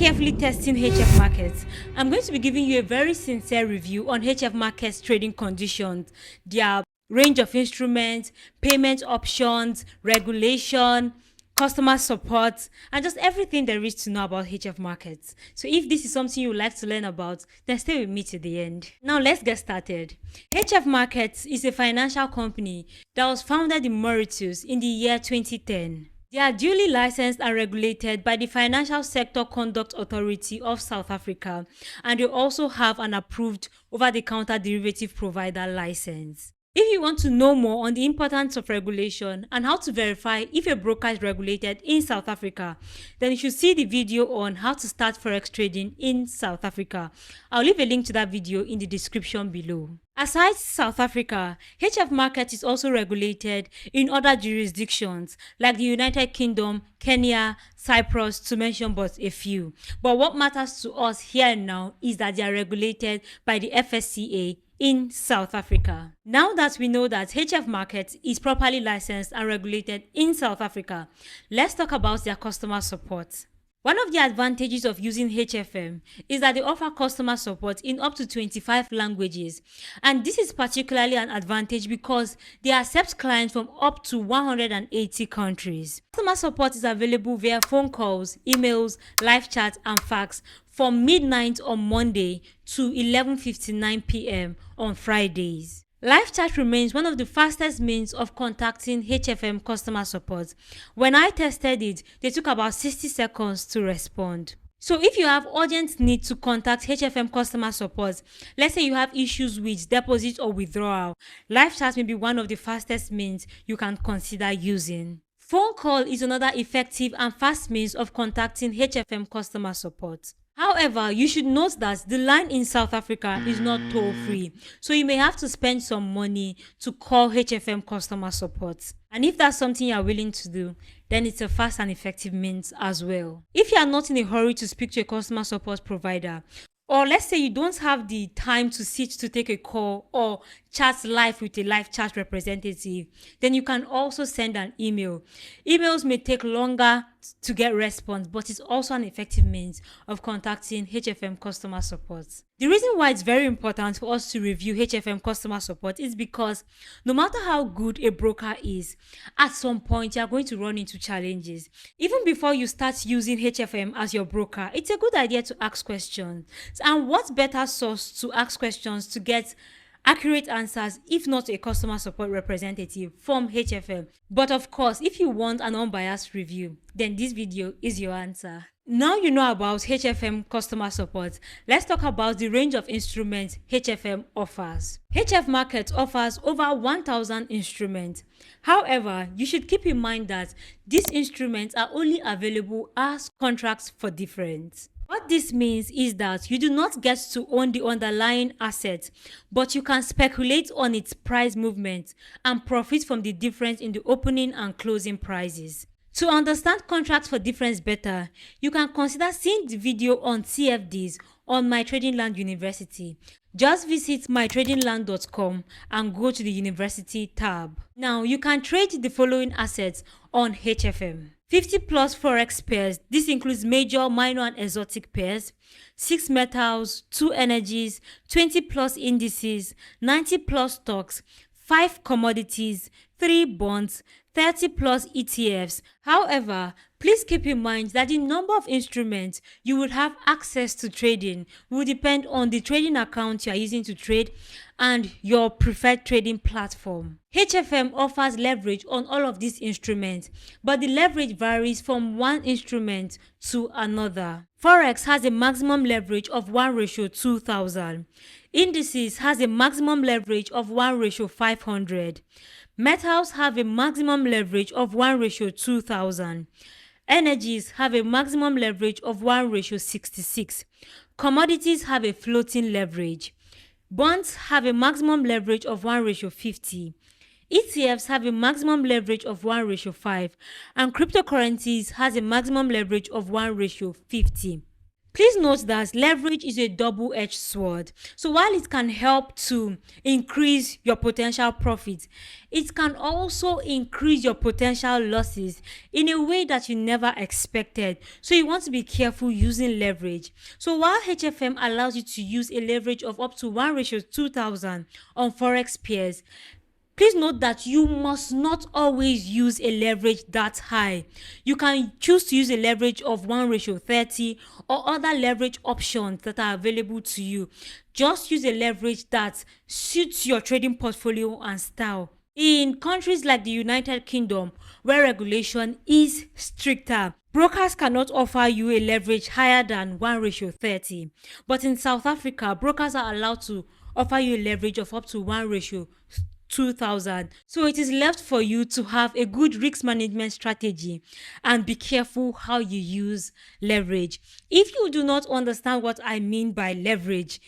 carefully testing HF markets, I'm going to be giving you a very sincere review on HF markets trading conditions, their range of instruments, payment options, regulation, customer support, and just everything there is to know about HF markets. So if this is something you would like to learn about, then stay with me to the end. Now let's get started. HF Markets is a financial company that was founded in Mauritius in the year 2010. They are duly licensed and regulated by the Financial Sector Conduct Authority of South Africa, and they also have an approved over-the-counter derivative provider license. If you want to know more on the importance of regulation and how to verify if a broker is regulated in South Africa, then you should see the video on how to start Forex trading in South Africa. I'll leave a link to that video in the description below. Aside South Africa, HF Market is also regulated in other jurisdictions like the United Kingdom, Kenya, Cyprus, to mention but a few. But what matters to us here and now is that they are regulated by the FSCA in South Africa. Now that we know that HF Market is properly licensed and regulated in South Africa, let's talk about their customer support. One of the advantages of using HFM is that they offer customer support in up to 25 languages, and this is particularly an advantage because they accept clients from up to 180 countries. Customer support is available via phone calls, emails, live chat, and fax from midnight on Monday to 11:59 p.m. on Fridays. Live chat remains one of the fastest means of contacting HFM customer support. When I tested it, they took about 60 seconds to respond. So if you have urgent need to contact HFM customer support, let's say you have issues with deposit or withdrawal, live chat may be one of the fastest means you can consider using. Phone call is another effective and fast means of contacting HFM customer support. However, you should note that the line in South Africa is not toll-free, so you may have to spend some money to call HFM customer support. And if that's something you are willing to do, then it's a fast and effective means as well. If you are not in a hurry to speak to a customer support provider, or let's say you don't have the time to sit to take a call or chat live with a live chat representative, then you can also send an email. Emails may take longer to get response, but it's also an effective means of contacting HFM customer support. The reason why it's very important for us to review HFM customer support is because no matter how good a broker is, at some point you're going to run into challenges. Even before you start using HFM as your broker, it's a good idea to ask questions. And what better source to ask questions to get accurate answers if not a customer support representative from HFM? But of course, if you want an unbiased review, then this video is your answer. Now you know about HFM customer support, let's talk about the range of instruments HFM offers. HF Market offers over 1,000 instruments. However, you should keep in mind that these instruments are only available as contracts for difference. What this means is that you do not get to own the underlying asset, but you can speculate on its price movement and profit from the difference in the opening and closing prices. To understand contracts for difference better, you can consider seeing the video on CFDs on My Trading Land University. Just visit mytradingland.com and go to the University tab. Now you can trade the following assets on HFM. 50 plus Forex pairs. This includes major, minor, and exotic pairs, 6 metals, 2 energies, 20 plus indices, 90 plus stocks, 5 commodities, 3 bonds, 30 plus ETFs. However, please keep in mind that the number of instruments you will have access to trading will depend on the trading account you are using to trade and your preferred trading platform. HFM offers leverage on all of these instruments, but the leverage varies from one instrument to another. Forex has a maximum leverage of 1:2000. Indices has a maximum leverage of 1:500. Metals have a maximum leverage of 1:2000. Energies have a maximum leverage of 1:66. Commodities have a floating leverage. Bonds have a maximum leverage of 1:50. ETFs have a maximum leverage of 1:5, and cryptocurrencies has a maximum leverage of 1:50. Please note that leverage is a double-edged sword. So while it can help to increase your potential profits, it can also increase your potential losses in a way that you never expected. So you want to be careful using leverage. So while HFM allows you to use a leverage of up to 1:2000 on Forex pairs, please note that you must not always use a leverage that high. You can choose to use a leverage of 1:30 or other leverage options that are available to you. Just use a leverage that suits your trading portfolio and style. In countries like the United Kingdom, where regulation is stricter, brokers cannot offer you a leverage higher than 1:30. But in South Africa, brokers are allowed to offer you a leverage of up to 1:2000. So it is left for you to have a good risk management strategy and be careful how you use leverage. If you do not understand what I mean by leverage,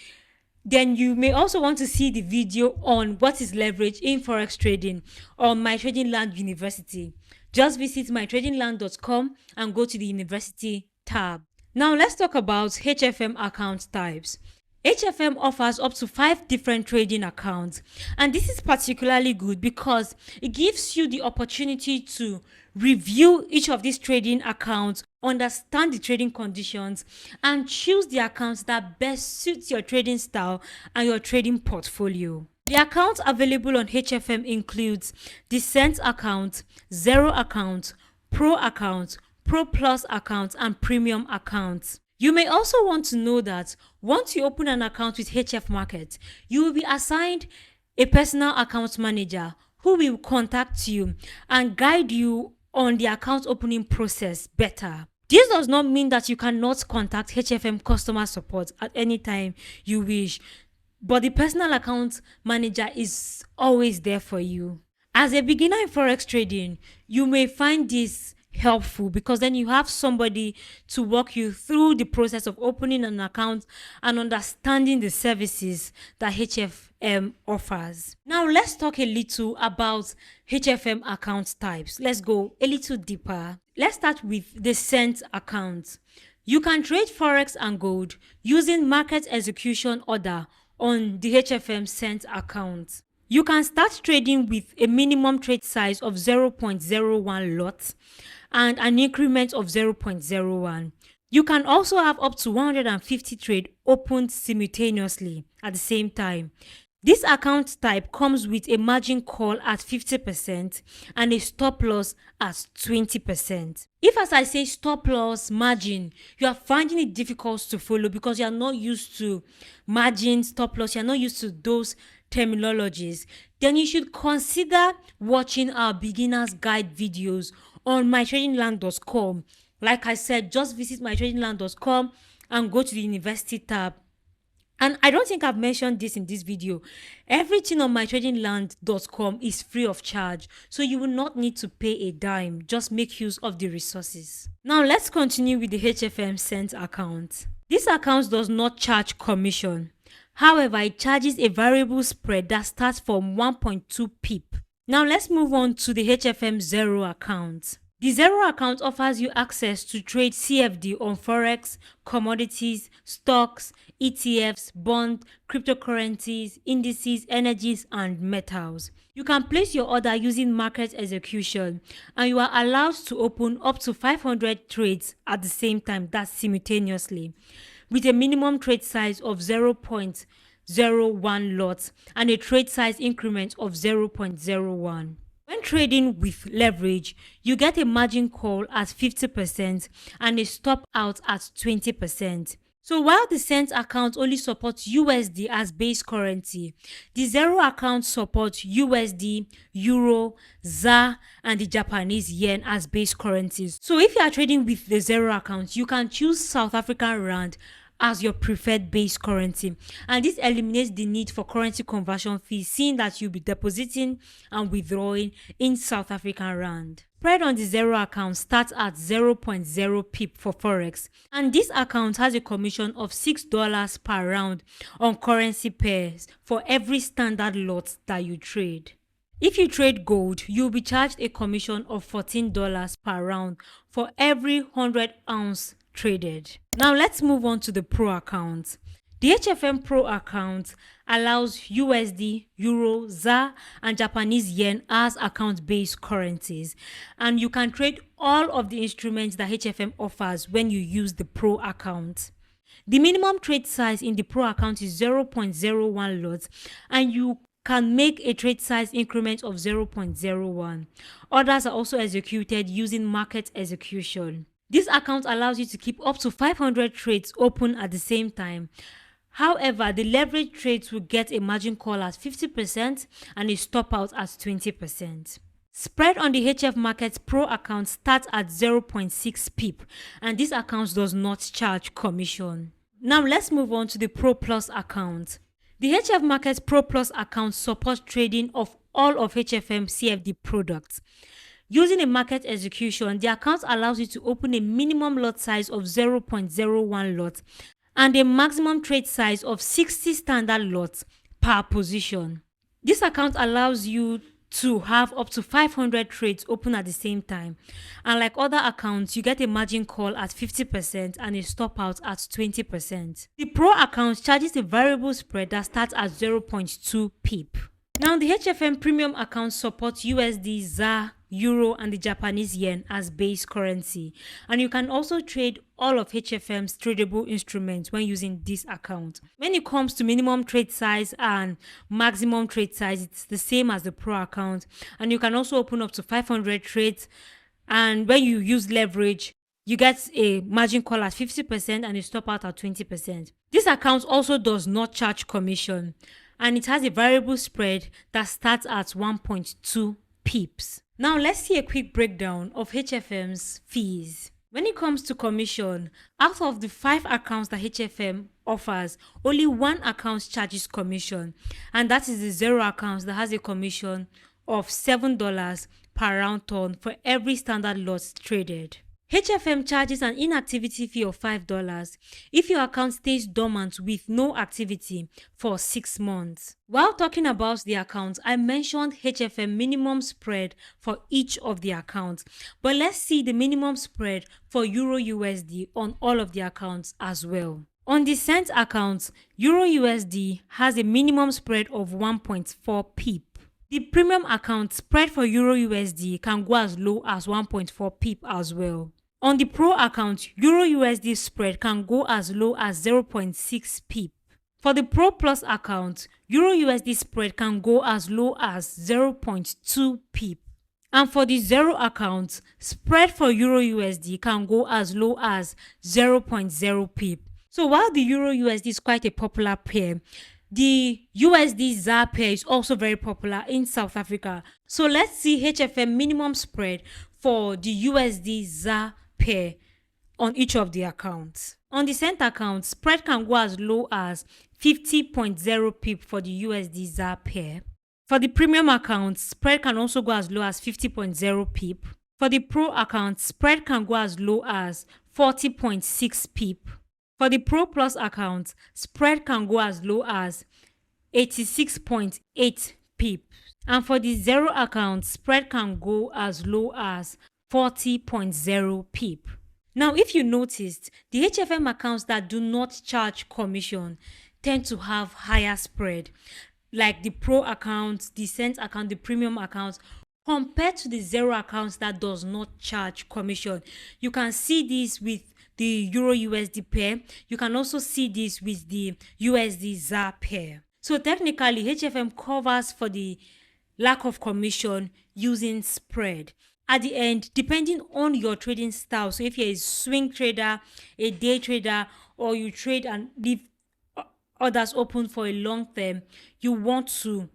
then you may also want to see the video on what is leverage in Forex trading on My Trading Land University. Just visit mytradingland.com and go to the University tab. Now let's talk about HFM account types. HFM offers up to 5 different trading accounts, and this is particularly good because it gives you the opportunity to review each of these trading accounts, understand the trading conditions, and choose the accounts that best suits your trading style and your trading portfolio. The accounts available on HFM includes the Cent account, Zero account, Pro account, Pro Plus account, and Premium account. You may also want to know that once you open an account with HF Market, you will be assigned a personal account manager who will contact you and guide you on the account opening process better. This does not mean that you cannot contact HFM customer support at any time you wish, but the personal account manager is always there for you. As a beginner in Forex trading, you may find this helpful because then you have somebody to walk you through the process of opening an account and understanding the services that HFM offers. Now let's talk a little about HFM account types. Let's go a little deeper. Let's start with the Cent account. You can trade Forex and gold using market execution order on the HFM Cent account. You can start trading with a minimum trade size of 0.01 lots and an increment of 0.01. You can also have up to 150 trades opened simultaneously at the same time. This account type comes with a margin call at 50% and a stop loss at 20%. If, as I say, stop loss margin, you are finding it difficult to follow because you are not used to margin, stop loss, you are not used to those terminologies, then you should consider watching our beginner's guide videos on mytradingland.com. Like I said, just visit mytradingland.com and go to the University tab. And I don't think I've mentioned this in this video. Everything on mytradingland.com is free of charge, so you will not need to pay a dime. Just make use of the resources. Now let's continue with the HFM Cent account. This account does not charge commission. However, it charges a variable spread that starts from 1.2 pip. Now let's move on to the HFM Zero account. The Zero account offers you access to trade CFD on Forex, commodities, stocks, ETFs, bonds, cryptocurrencies, indices, energies, and metals. You can place your order using market execution, and you are allowed to open up to 500 trades at the same time, that's simultaneously, with a minimum trade size of 0.01 lots and a trade size increment of 0.01. When trading with leverage, you get a margin call at 50% and a stop out at 20%. So while the Cent account only supports USD as base currency, the Zero account supports USD, Euro, ZAR, and the Japanese yen as base currencies. So if you are trading with the Zero account, you can choose South African Rand as your preferred base currency, and this eliminates the need for currency conversion fees, seeing that you'll be depositing and withdrawing in South African Rand. Spread on the Zero account starts at 0.0 pip for Forex, and this account has a commission of $6 per round on currency pairs for every standard lot that you trade. If you trade gold, you'll be charged a commission of $14 per round for every 100 ounce traded. Now let's move on to the Pro account. The HFM Pro account allows USD, Euro, ZAR, and Japanese yen as account-based currencies, and you can trade all of the instruments that HFM offers when you use the Pro account. The minimum trade size in the Pro account is 0.01 lots, and you can make a trade size increment of 0.01. Orders are also executed using market execution. This account allows you to keep up to 500 trades open at the same time. However, the leverage trades will get a margin call at 50% and a stop out at 20%. Spread on the HF Markets Pro account starts at 0.6 pip, and this account does not charge commission. Now let's move on to the Pro Plus account. The HF Markets Pro Plus account supports trading of all of HFM CFD products. Using a market execution, the account allows you to open a minimum lot size of 0.01 lots and a maximum trade size of 60 standard lots per position. This account allows you to have up to 500 trades open at the same time, and like other accounts, you get a margin call at 50% and a stop out at 20%. The Pro account charges a variable spread that starts at 0.2 pip. Now the HFM Premium account supports USD, ZAR, Euro, and the Japanese yen as base currency, and you can also trade all of HFM's tradable instruments when using this account. When it comes to minimum trade size and maximum trade size, it's the same as the Pro account, and you can also open up to 500 trades, and when you use leverage, you get a margin call at 50% and a stop out at 20%. This account also does not charge commission, and it has a variable spread that starts at 1.2 pips. Now let's see a quick breakdown of HFM's fees. When it comes to commission, out of the 5 accounts that HFM offers, only 1 account charges commission, and that is the Zero account that has a commission of $7 per round turn for every standard lot traded. HFM charges an inactivity fee of $5 if your account stays dormant with no activity for 6 months. While talking about the accounts, I mentioned HFM minimum spread for each of the accounts, but let's see the minimum spread for Euro USD on all of the accounts as well. On the Cent account, Euro USD has a minimum spread of 1.4 pip. The premium account spread for Euro USD can go as low as 1.4 pip as well. On the Pro account, Euro USD spread can go as low as 0.6 pip. For the Pro Plus account, Euro USD spread can go as low as 0.2 pip. And for the Zero account, spread for Euro USD can go as low as 0.0 pip. So while the Euro USD is quite a popular pair, the USD ZAR pair is also very popular in South Africa. So let's see HFM minimum spread for the USD ZAR pair on each of the accounts. On the Cent account, spread can go as low as 50.0 pip for the USD ZAR pair. For the premium account, spread can also go as low as 50.0 pip. For the Pro account, spread can go as low as 40.6 pip. For the Pro Plus account, spread can go as low as 86.8 pip. And for the Zero account, spread can go as low as 40.0 pip. Now, if you noticed, the HFM accounts that do not charge commission tend to have higher spread, like the Pro account, the Cent account, the Premium account, compared to the Zero accounts that does not charge commission. You can see this with the Euro USD pair. You can also see this with the USD ZAR pair. So technically, HFM covers for the lack of commission using spread. At the end, depending on your trading style, so if you're a swing trader, a day trader, or you trade and leave others open for a long term, you want to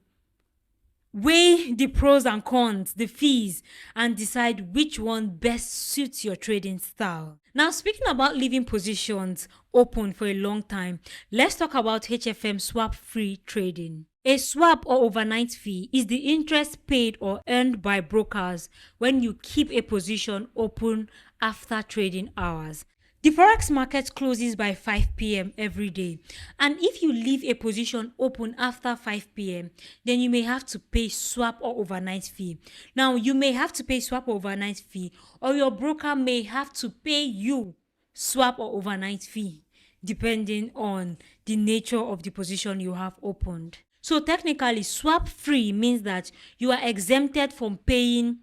weigh the pros and cons, the fees, and decide which one best suits your trading style. Now, speaking about leaving positions open for a long time, let's talk about HFM swap-free trading. A swap or overnight fee is the interest paid or earned by brokers when you keep a position open after trading hours. The Forex market closes by 5 p.m. every day, and if you leave a position open after 5 p.m., then you may have to pay swap or overnight fee. Now, you may have to pay swap or overnight fee, or your broker may have to pay you swap or overnight fee, depending on the nature of the position you have opened. So technically, swap free means that you are exempted from paying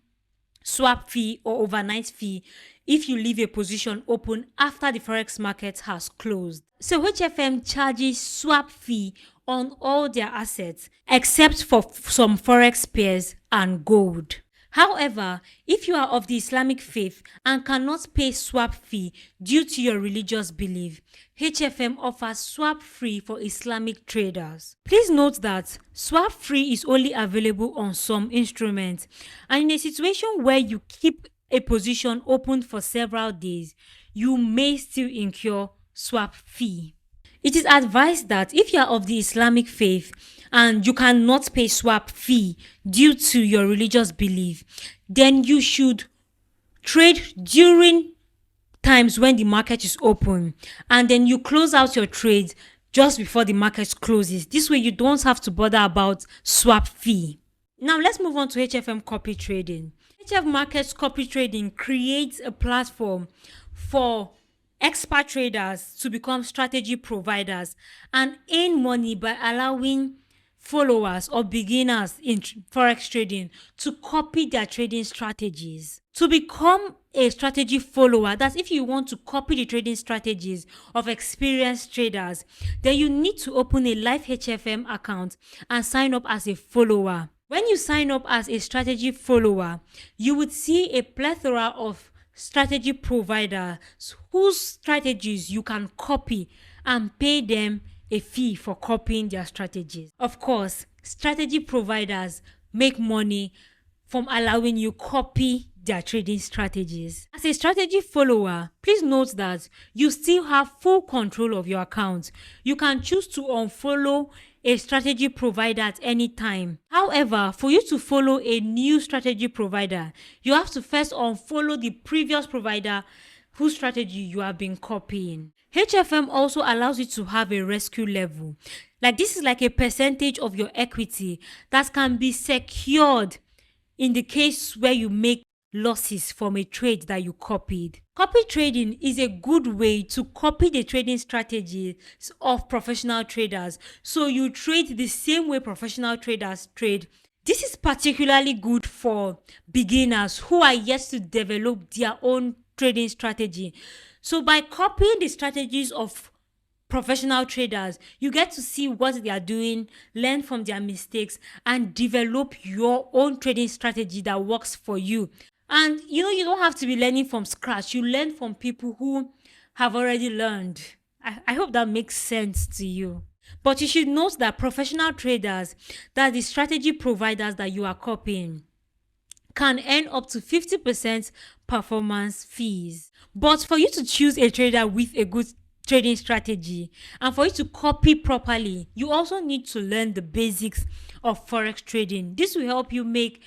swap fee or overnight fee if you leave a position open after the forex market has closed. So HFM charges swap fee on all their assets except for some forex pairs and gold. However, if you are of the Islamic faith and cannot pay swap fee due to your religious belief, HFM offers swap free for Islamic traders. Please note that swap free is only available on some instruments, and in a situation where you keep a position open for several days, you may still incur swap fee. It is advised that if you are of the Islamic faith and you cannot pay swap fee due to your religious belief, then you should trade during times when the market is open, and then you close out your trades just before the market closes. This way you don't have to bother about swap fee. Now let's move on to HFM copy trading. HF Markets Copy Trading creates a platform for expert traders to become strategy providers and earn money by allowing followers or beginners in forex trading to copy their trading strategies. To become a strategy follower, that's if you want to copy the trading strategies of experienced traders, then you need to open a live HFM account and sign up as a follower. When you sign up as a strategy follower, you would see a plethora of strategy providers whose strategies you can copy and pay them a fee for copying their strategies. Of course, strategy providers make money from allowing you copy their trading strategies. As a strategy follower, please note that you still have full control of your account. You can choose to unfollow a strategy provider at any time. However, for you to follow a new strategy provider, you have to first unfollow the previous provider whose strategy you have been copying. HFM also allows you to have a rescue level. Like, this is like a percentage of your equity that can be secured in the case where you make losses from a trade that you copied. Copy trading is a good way to copy the trading strategies of professional traders, so you trade the same way professional traders trade. This is particularly good for beginners who are yet to develop their own trading strategy. So by copying the strategies of professional traders, you get to see what they are doing, learn from their mistakes, and develop your own trading strategy that works for you. And you don't have to be learning from scratch. You learn from people who have already learned. I hope that makes sense to you. But you should note that professional traders, that the strategy providers that you are copying, can earn up to 50% performance fees. But for you to choose a trader with a good trading strategy and for you to copy properly, you also need to learn the basics of forex trading. This will help you make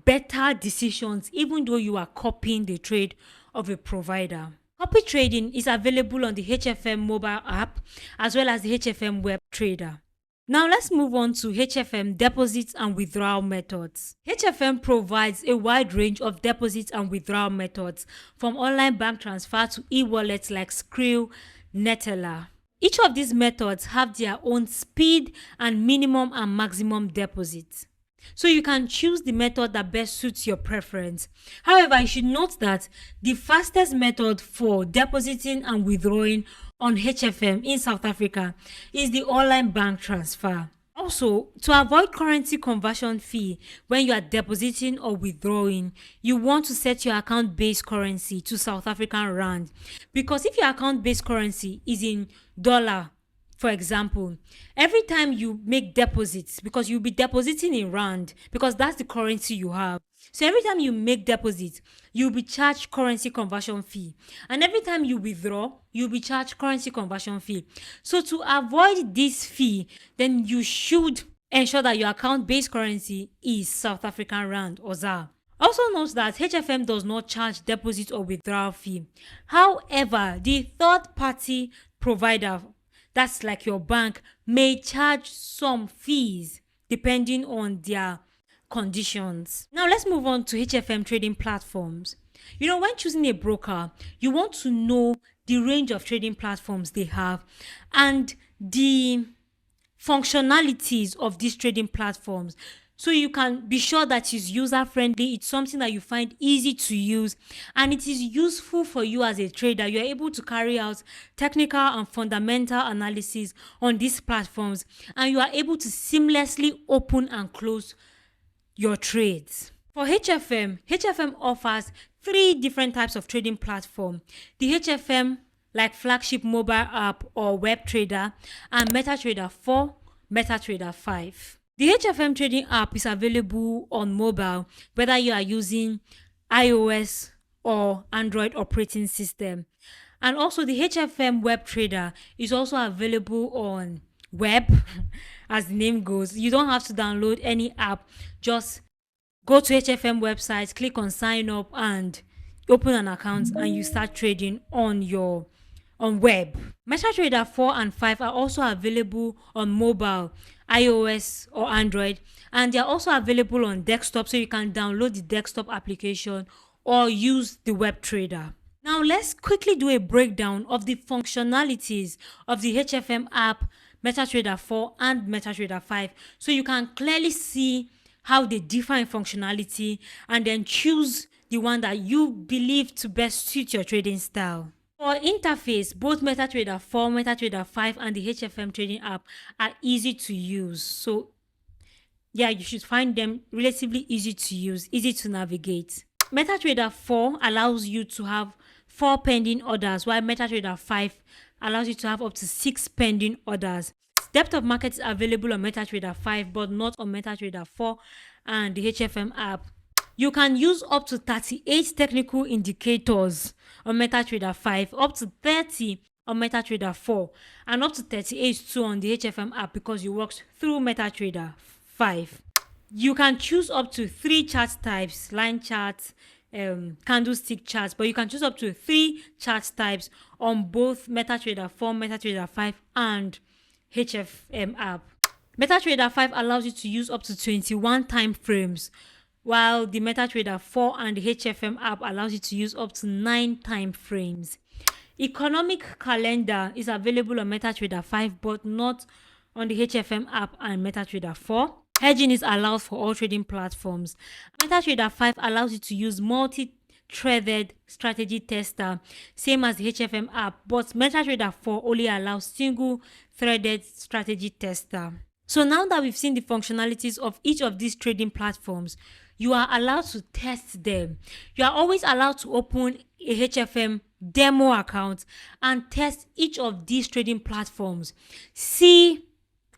better decisions even though you are copying the trade of a provider. Copy trading is available on the HFM mobile app as well as the HFM web trader. Now let's move on to HFM deposits and withdrawal methods. HFM provides a wide range of deposits and withdrawal methods, from online bank transfer to e-wallets like Skrill, Neteller. Each of these methods have their own speed and minimum and maximum deposits. So you can choose the method that best suits your preference. However, you should note that the fastest method for depositing and withdrawing on HFM in South Africa is the online bank transfer. Also, to avoid currency conversion fee when you are depositing or withdrawing, you want to set your account-based currency to South African rand, because if your account-based currency is in dollar, for example, every time you make deposits, because you'll be depositing in rand because that's the currency you have. So every time you make deposits, you'll be charged currency conversion fee. And every time you withdraw, you'll be charged currency conversion fee. So to avoid this fee, then you should ensure that your account-based currency is South African rand or ZAR. Also note that HFM does not charge deposit or withdrawal fee. However, the third-party provider, that's like your bank, may charge some fees depending on their conditions. Now let's move on to HFM trading platforms. When choosing a broker, you want to know the range of trading platforms they have, and the functionalities of these trading platforms. So you can be sure that it's user friendly, it's something that you find easy to use, and it is useful for you as a trader. You're able to carry out technical and fundamental analysis on these platforms, and you are able to seamlessly open and close your trades. For HFM offers 3 different types of trading platform: the HFM like flagship mobile app or web trader, and MetaTrader 4, MetaTrader 5. The HFM trading app is available on mobile, whether you are using iOS or Android operating system. And also the HFM web trader is also available on web. As the name goes, you don't have to download any app. Just go to HFM website, click on sign up and open an account, and you start trading on web. MetaTrader 4 and 5 are also available on mobile, iOS or Android, and they are also available on desktop, so you can download the desktop application or use the web trader. Now let's quickly do a breakdown of the functionalities of the HFM app, MetaTrader 4 and MetaTrader 5, so you can clearly see how they differ in functionality, and then choose the one that you believe to best suit your trading style. For interface, both MetaTrader 4, MetaTrader 5 and the HFM trading app are easy to use. So yeah, you should find them relatively easy to use, easy to navigate. MetaTrader 4 allows you to have 4 pending orders, while MetaTrader 5 allows you to have up to 6 pending orders. Depth of market is available on MetaTrader 5, but not on MetaTrader 4 and the HFM app. You can use up to 38 technical indicators on MetaTrader 5, up to 30 on MetaTrader 4, and up to 38 too on the HFM app because you work through MetaTrader 5. You can choose up to 3 chart types: line charts, candlestick charts, but you can choose up to 3 chart types on both MetaTrader 4, MetaTrader 5 and HFM app. MetaTrader 5 allows you to use up to 21 time frames, while the MetaTrader 4 and the HFM app allows you to use up to 9 time frames. Economic calendar is available on MetaTrader 5, but not on the HFM app and MetaTrader 4. Hedging is allowed for all trading platforms. MetaTrader 5 allows you to use multi-threaded strategy tester, same as the HFM app, but MetaTrader 4 only allows single-threaded strategy tester. So now that we've seen the functionalities of each of these trading platforms, you are allowed to test them. You are always allowed to open a HFM demo account and test each of these trading platforms. See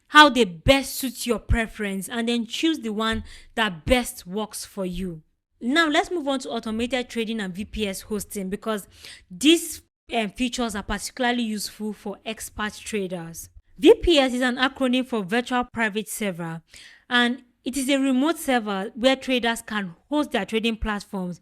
how they best suit your preference, and then choose the one that best works for you. Now let's move on to automated trading and VPS hosting, because these features are particularly useful for expert traders. VPS is an acronym for Virtual Private Server, and it is a remote server where traders can host their trading platforms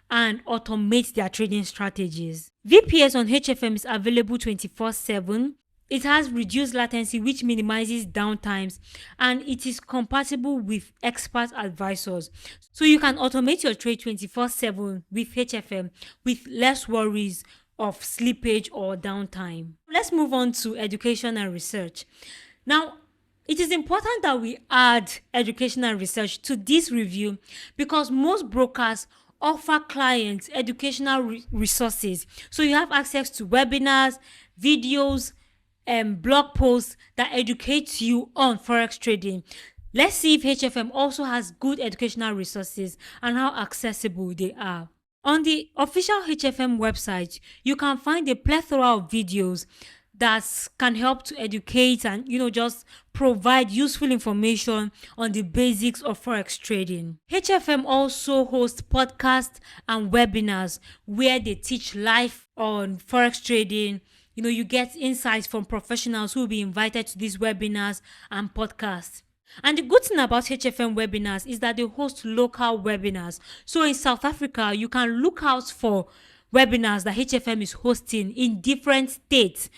and automate their trading strategies. VPS on HFM is available 24/7. It has reduced latency, which minimizes downtimes, and it is compatible with expert advisors. So you can automate your trade 24/7 with HFM with less worries of slippage or downtime. Let's move on to education and research. Now, it is important that we add education and research to this review because most brokers offer clients educational resources. So you have access to webinars, videos, and blog posts that educate you on Forex trading. Let's see if HFM also has good educational resources and how accessible they are. On the official HFM website, you can find a plethora of videos that can help to educate and just provide useful information on the basics of Forex trading. HFM also hosts podcasts and webinars where they teach live on Forex trading. You get insights from professionals who will be invited to these webinars and podcasts. And the good thing about HFM webinars is that they host local webinars. So in South Africa, you can look out for webinars that HFM is hosting in different states.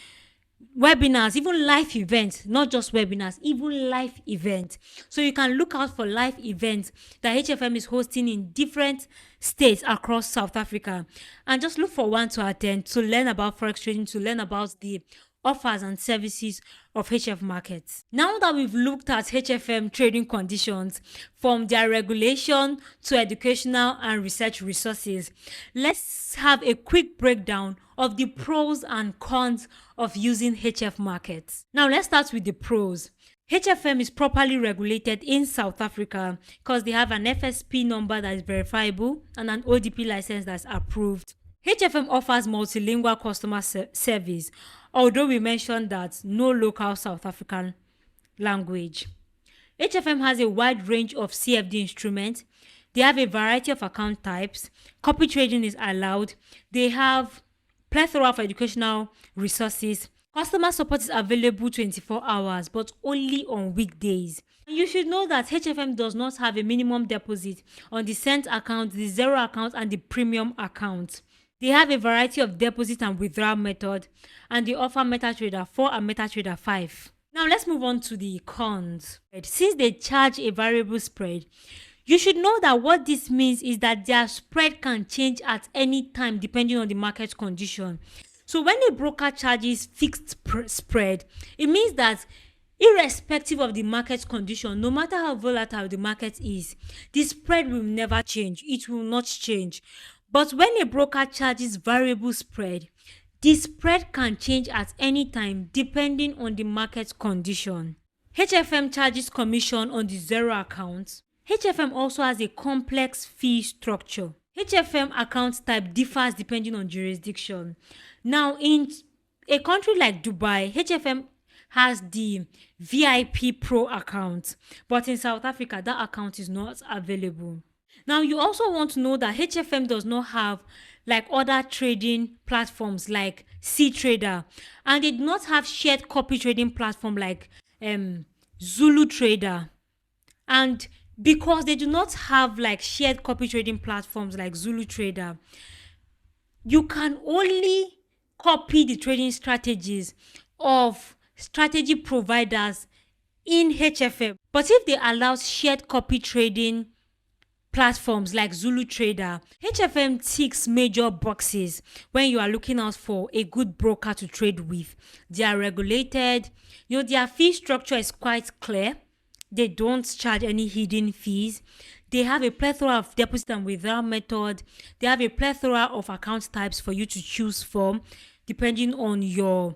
webinars, even live events, not just webinars, even live events. So you can look out for live events that HFM is hosting in different states across South Africa, and just look for one to attend to learn about Forex trading, to learn about the offers and services of HF markets. Now that we've looked at HFM trading conditions, from their regulation to educational and research resources, let's have a quick breakdown of the pros and cons of using HF markets. Now let's start with the pros. HFM is properly regulated in South Africa because they have an FSP number that is verifiable and an ODP license that's approved. HFM offers multilingual customer service, although we mentioned that no local South African language. HFM has a wide range of CFD instruments. They have a variety of account types. Copy trading is allowed. They have plethora of educational resources. Customer support is available 24 hours, but only on weekdays. And you should know that HFM does not have a minimum deposit on the cent account, the zero account, and the premium account. They have a variety of deposit and withdrawal method, and they offer MetaTrader 4 and MetaTrader 5. Now let's move on to the cons. Since they charge a variable spread, you should know that what this means is that their spread can change at any time depending on the market condition. So when a broker charges fixed spread, it means that irrespective of the market condition, no matter how volatile the market is, the spread will never change. It will not change. But when a broker charges variable spread, the spread can change at any time depending on the market condition. HFM charges commission on the zero account. HFM also has a complex fee structure. HFM account type differs depending on jurisdiction. Now, in a country like Dubai, HFM has the VIP Pro account, but in South Africa, that account is not available. Now, you also want to know that HFM does not have like other trading platforms like C-Trader, and they do not have shared copy trading platform like Zulu Trader. And because they do not have like shared copy trading platforms like Zulu Trader, you can only copy the trading strategies of strategy providers in HFM. But if they allow shared copy trading platforms like Zulu Trader, HFM ticks major boxes when you are looking out for a good broker to trade with. They are regulated. Their fee structure is quite clear. They don't charge any hidden fees. They have a plethora of deposit and withdrawal method. They have a plethora of account types for you to choose from depending on your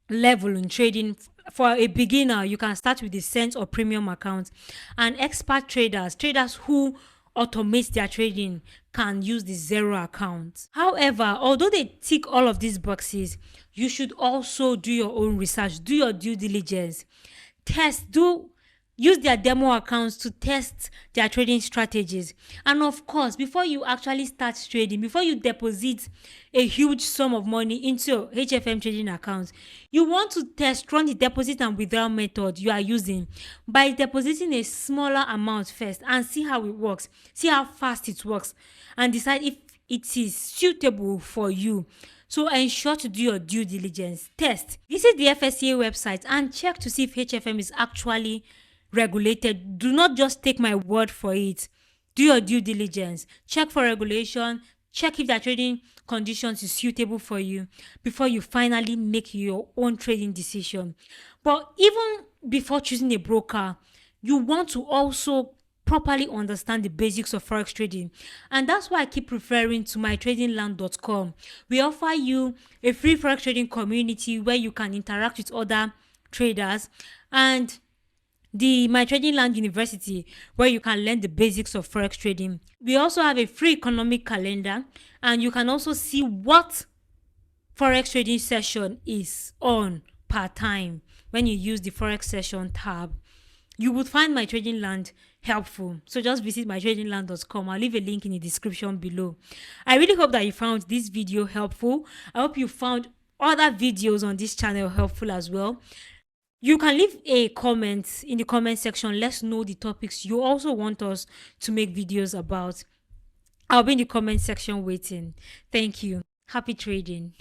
level in trading. For a beginner, you can start with the cent or premium account, and expert traders who automate their trading, can use the zero account. However, although they tick all of these boxes, you should also do your own research, do your due diligence, use their demo accounts to test their trading strategies. And of course, before you actually start trading, before you deposit a huge sum of money into your HFM trading account, you want to run the deposit and withdrawal method you are using by depositing a smaller amount first and see how it works, see how fast it works, and decide if it is suitable for you. So ensure to do your due diligence. Test. Visit the FSCA website and check to see if HFM is actually regulated. Do not just take my word for it. Do your due diligence. Check for regulation. Check if their trading conditions is suitable for you before you finally make your own trading decision. But even before choosing a broker, you want to also properly understand the basics of Forex trading. And that's why I keep referring to mytradingland.com. We offer you a free Forex trading community where you can interact with other traders, and the My Trading Land University, where you can learn the basics of Forex trading. We also have a free economic calendar, and you can also see what Forex trading session is on per time when you use the Forex session tab. You would find My Trading Land helpful. So just visit mytradingland.com. I'll leave a link in the description below. I really hope that you found this video helpful. I hope you found other videos on this channel helpful as well. You can leave a comment in the comment section. Let's know the topics you also want us to make videos about. I'll be in the comment section waiting. Thank you. Happy trading.